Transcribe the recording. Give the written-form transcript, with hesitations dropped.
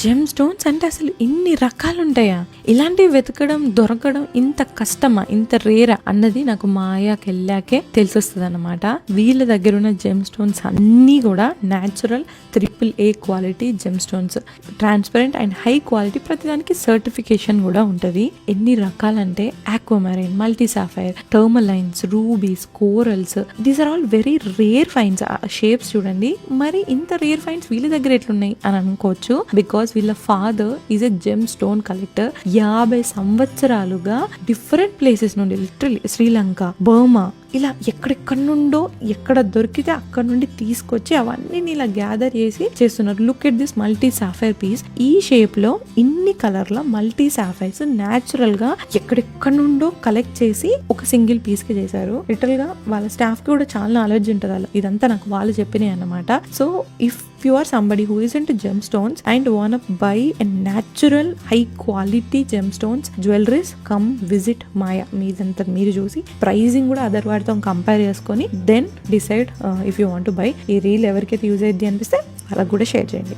Gem stones అంటే అసలు ఇన్ని రకాలు ఉంటాయా, ఇలాంటివి వెతకడం దొరకడం ఇంత కష్టమా, ఇంత రేరా అన్నది నాకు మాయాకి వెళ్ళాకే తెలిసొస్తుంది అనమాట. వీళ్ళ దగ్గర ఉన్న జెమ్ స్టోన్స్ అన్నీ కూడా natural AAA quality gem stones, transparent and high quality, ప్రతిదానికి సర్టిఫికేషన్ కూడా ఉంటుంది. ఎన్ని రకాలంటే aquamarine, multi sapphire, tourmalines, rubies, corals, these are all very rare fines. Shapes చూడండి, మరి ఇంత రేర్ ఫైన్స్ వీళ్ళ దగ్గర ఎట్లున్నాయి అని అనుకోవచ్చు. బికాస్ వీళ్ళ father is a gem stone collector. 50 సంవత్సరాలుగా డిఫరెంట్ ప్లేసెస్ నుండి, లిటరలీ శ్రీలంక, బర్మా, ఇలా ఎక్కడెక్కడి నుండో ఎక్కడ దొరికితే అక్కడ నుండి తీసుకొచ్చి అవన్నీ ఇలా గ్యాదర్ చేసి చేస్తున్నారు. Look at this multi sapphire piece. ఈ షేప్ లో ఇన్ని కలర్ లో మల్టీ సాఫైర్స్ న్యాచురల్ గా ఎక్కడెక్కడి నుండో కలెక్ట్ చేసి ఒక సింగిల్ పీస్ కి చేశారు. లిటరల్ గా వాళ్ళ స్టాఫ్ కి కూడా చాలా నాలెడ్జ్ ఉంటుంది అలా. ఇదంతా నాకు వాళ్ళు చెప్పినాయి అన్నమాట. So if you are somebody who is into gemstones and wanna buy a natural high quality gemstones jewelries, come visit Maya. మీదంతా మీరు చూసి ప్రైజింగ్ కూడా అదర్ వాటితో కంపేర్ చేసుకొని then decide if you want to buy. ఈ reel ఎవరికైతే use అయ్యింది అనిపిస్తే వాళ్ళకి కూడా షేర్ చేయండి.